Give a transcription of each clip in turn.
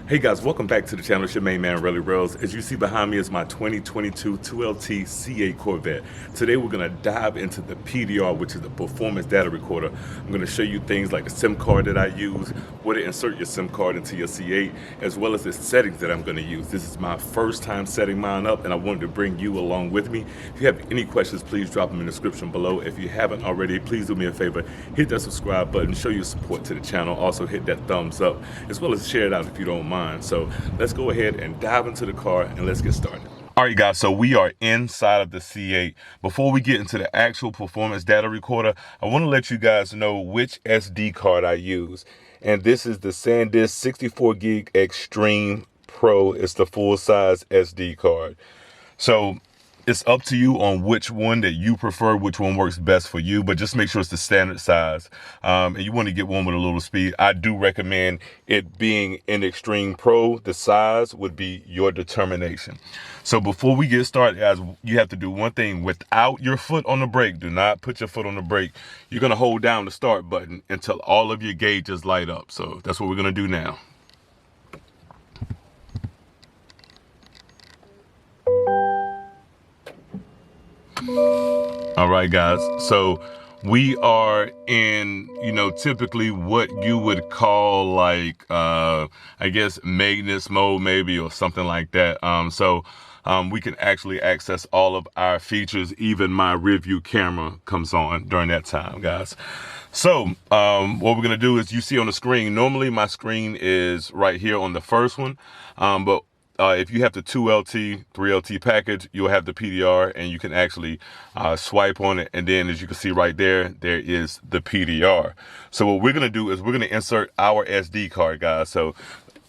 Hey guys, welcome back to the channel. It's your main man, Relly Rails. As you see behind me is my 2022 2LT C8 Corvette. Today we're going to dive into the PDR, which is the performance data recorder. I'm going to show you things like the SIM card that I use, where to insert your SIM card into your C8, as well as the settings that I'm going to use. This is my first time setting mine up, and I wanted to bring you along with me. If you have any questions, please drop them in the description below. If you haven't already, please do me a favor, hit that subscribe button, show your support to the channel. Also hit that thumbs up, as well as share it out if you don't mind. So let's go ahead and dive into the car and let's get started. All right, guys, so we are inside of the C8. Before we get into the actual performance data recorder, I want to let you guys know which SD card I use. And this is the SanDisk 64 gig Extreme Pro. It's the full-size SD card. So it's up to you on which one that you prefer, which one works best for you, but just make sure it's the standard size. And you want to get one with a little speed. I do recommend it being an Extreme Pro. The size would be your determination. So before we get started, guys, you have to do one thing without your foot on the brake. Do not put your foot on the brake. You're going to hold down the start button until all of your gauges light up. So that's what we're going to do now. All right, guys, so we are in, typically what you would call like, I guess maintenance mode maybe, or something like that. We can actually access all of our features. Even my rear view camera comes on during that time, guys. So what we're going to do is, you see on the screen, normally my screen is right here on the first one, but if you have the 2LT, 3LT package, you'll have the PDR, and you can actually swipe on it. And then as you can see right there, there is the PDR. So what we're going to do is we're going to insert our SD card, guys. So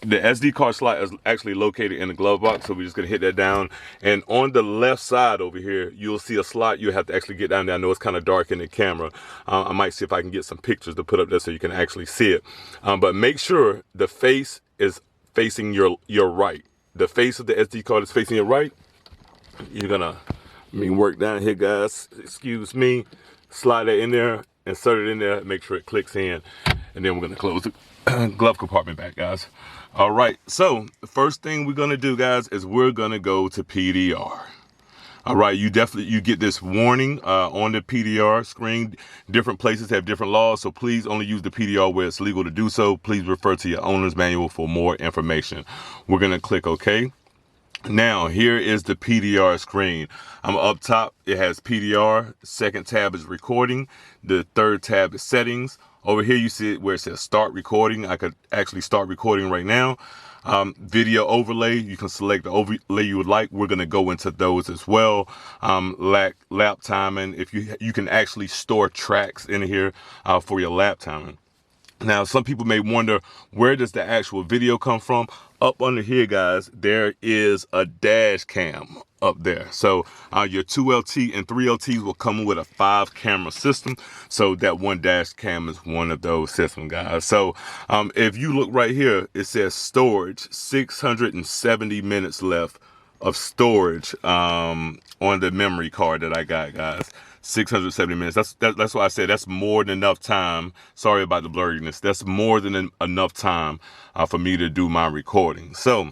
the SD card slot is actually located in the glove box. So we're just going to hit that down. And on the left side over here, you'll see a slot. You have to actually get down there. I know it's kind of dark in the camera. I might see if I can get some pictures to put up there so you can actually see it. But make sure the face is facing your right. The face of the SD card is facing it right. You're gonna work down here, guys. Excuse me. Slide that in there, insert it in there, make sure it clicks in, and then we're gonna close the glove compartment back, guys. All right, so the first thing we're gonna do, guys, is we're gonna go to PDR. All right, you get this warning on the PDR screen. Different places have different laws, so please only use the PDR where it's legal to do so. Please refer to your owner's manual for more information. We're going to click OK. Now, here is the PDR screen. I'm up top. It has PDR. Second tab is recording. The third tab is settings. Over here, you see it where it says start recording. I could actually start recording right now. Video overlay, you can select the overlay you would like. We're going to go into those as well. Lap timing, if you can actually store tracks in here for your lap timing. Now, some people may wonder, where does the actual video come from? Up under here, guys, there is a dash cam up there. So your 2LT and 3LTs will come with a 5-camera system. So that one dash cam is one of those systems, guys. So if you look right here, it says storage, 670 minutes left of storage on the memory card that I got, guys. 670 minutes. That's why I said that's more than enough time. Sorry about the blurriness. That's more than enough time for me to do my recording. So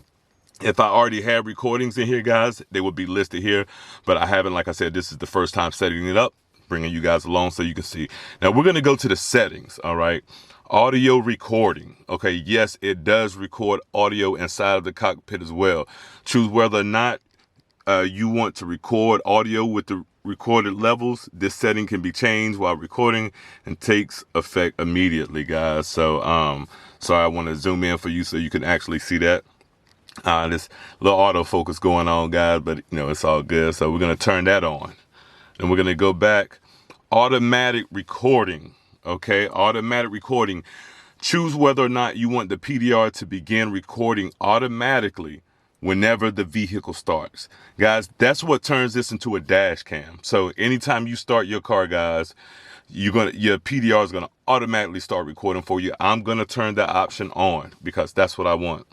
if I already have recordings in here, guys, they would be listed here, but I haven't. Like I said, this is the first time setting it up, bringing you guys along so you can see. Now we're going to go to the settings. All right. Audio recording. Okay. Yes, it does record audio inside of the cockpit as well. Choose whether or not you want to record audio with the recorded levels. This setting can be changed while recording and takes effect immediately, guys. So sorry, I want to zoom in for you so you can actually see that. This little autofocus going on, guys, but it's all good. So we're going to turn that on. Then we're going to go back. Automatic recording. Okay, automatic recording. Choose whether or not you want the PDR to begin recording automatically whenever the vehicle starts. Guys, that's what turns this into a dash cam. So anytime you start your car, guys, your PDR is gonna automatically start recording for you. I'm gonna turn that option on because that's what I want.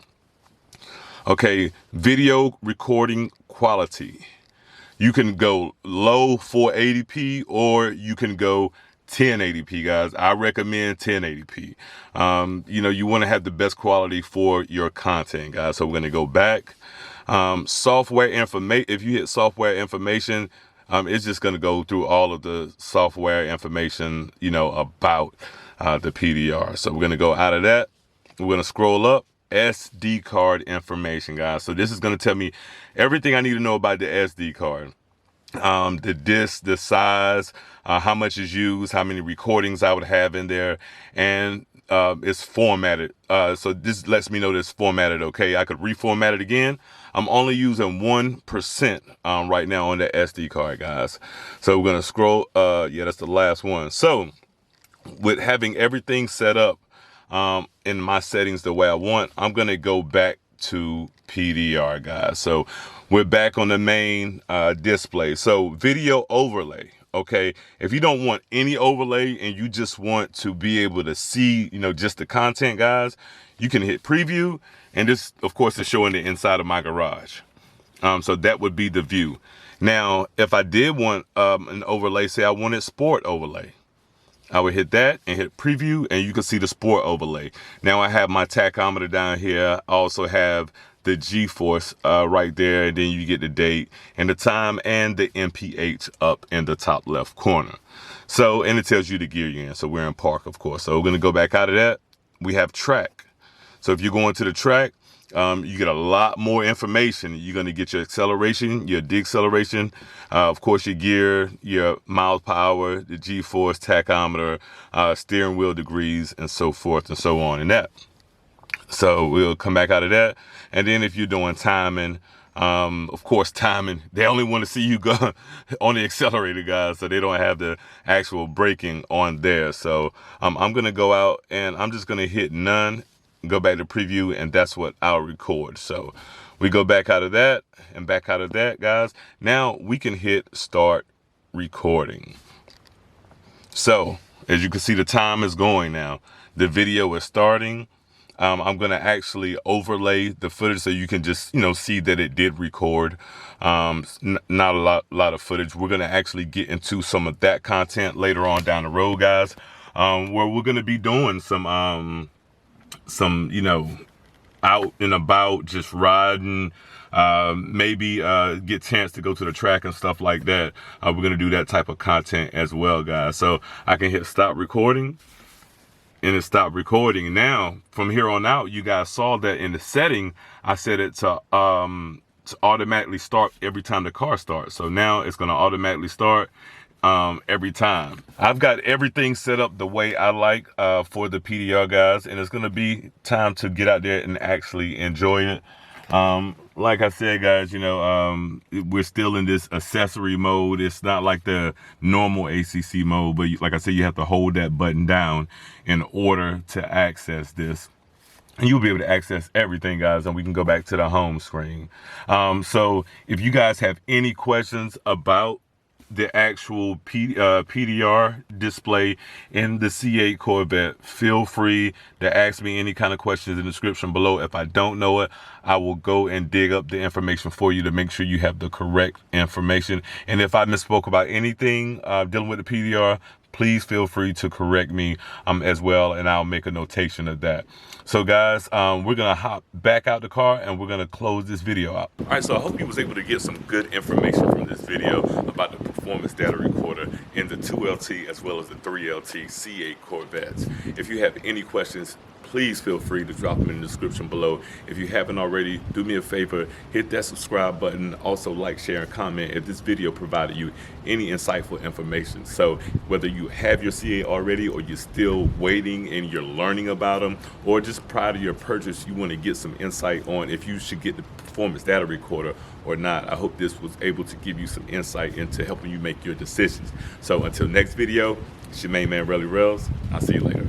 Okay, video recording quality. You can go low 480p or you can go 1080p, guys. I recommend 1080p. You know, you want to have the best quality for your content, guys. So we're going to go back. Software information. If you hit software information, it's just going to go through all of the software information, you know, about the PDR. So we're going to go out of that. We're going to scroll up. SD card information, guys. So this is going to tell me everything I need to know about the SD card. The disc, the size, how much is used, how many recordings I would have in there, and it's formatted. So this lets me know that it's formatted okay. I could reformat it again. I'm only using 1% right now on the SD card, guys. So we're gonna scroll. Yeah, that's the last one. So with having everything set up in my settings the way I want, I'm gonna go back to PDR, guys. So we're back on the main display. So video overlay. Okay, if you don't want any overlay and you just want to be able to see, you know, just the content, guys, you can hit preview, and this, of course, is showing the inside of my garage. So that would be the view. Now, if I did want an overlay, say I wanted sport overlay, I would hit that and hit preview, and you can see the sport overlay. Now I have my tachometer down here. I also have the G-force right there, and then you get the date and the time and the MPH up in the top left corner. So, and it tells you the gear you're in. So we're in park, of course. So we're gonna go back out of that. We have track. So if you're going to the track, you get a lot more information. You're going to get your acceleration, your deceleration, of course, your gear, your miles per hour, the G-force, tachometer, steering wheel degrees, and so forth and so on and that. So we'll come back out of that. And then if you're doing timing, of course, timing, they only want to see you go on the accelerator, guys, so they don't have the actual braking on there. So I'm going to go out and I'm just going to hit none, go back to preview, and that's what I'll record. So we go back out of that and back out of that, guys. Now we can hit start recording. So as you can see, the time is going now. The video is starting. I'm going to actually overlay the footage so you can just, you know, see that it did record. Not a lot of footage. We're going to actually get into some of that content later on down the road, guys, where we're going to be doing some, you know, out and about, just riding, maybe get a chance to go to the track and stuff like that. We're going to do that type of content as well, guys. So I can hit stop recording. And it stopped recording. Now, from here on out, you guys saw that in the setting, I set it to automatically start every time the car starts. So now it's going to automatically start every time. I've got everything set up the way I like for the PDR, guys, and it's going to be time to get out there and actually enjoy it. Like I said, guys, you know, we're still in this accessory mode. It's not like the normal ACC mode, but like I said, you have to hold that button down in order to access this. And you'll be able to access everything, guys, and we can go back to the home screen. So if you guys have any questions about the actual PDR display in the C8 Corvette, feel free to ask me any kind of questions in the description below. If I don't know it, I will go and dig up the information for you to make sure you have the correct information. And if I misspoke about anything dealing with the PDR, please feel free to correct me as well, and I'll make a notation of that. So guys, we're gonna hop back out the car and we're gonna close this video out. All right, so I hope you was able to get some good information from this video about the performance data recorder in the 2LT as well as the 3LT C8 Corvettes. If you have any questions, please feel free to drop them in the description below. If you haven't already, do me a favor, hit that subscribe button. Also like, share, and comment if this video provided you any insightful information. So whether you have your C8 already or you're still waiting and you're learning about them, or just prior to your purchase, you want to get some insight on if you should get the performance data recorder or not, I hope this was able to give you some insight into helping you make your decisions. So until next video, it's your main man, Relly Rails. I'll see you later.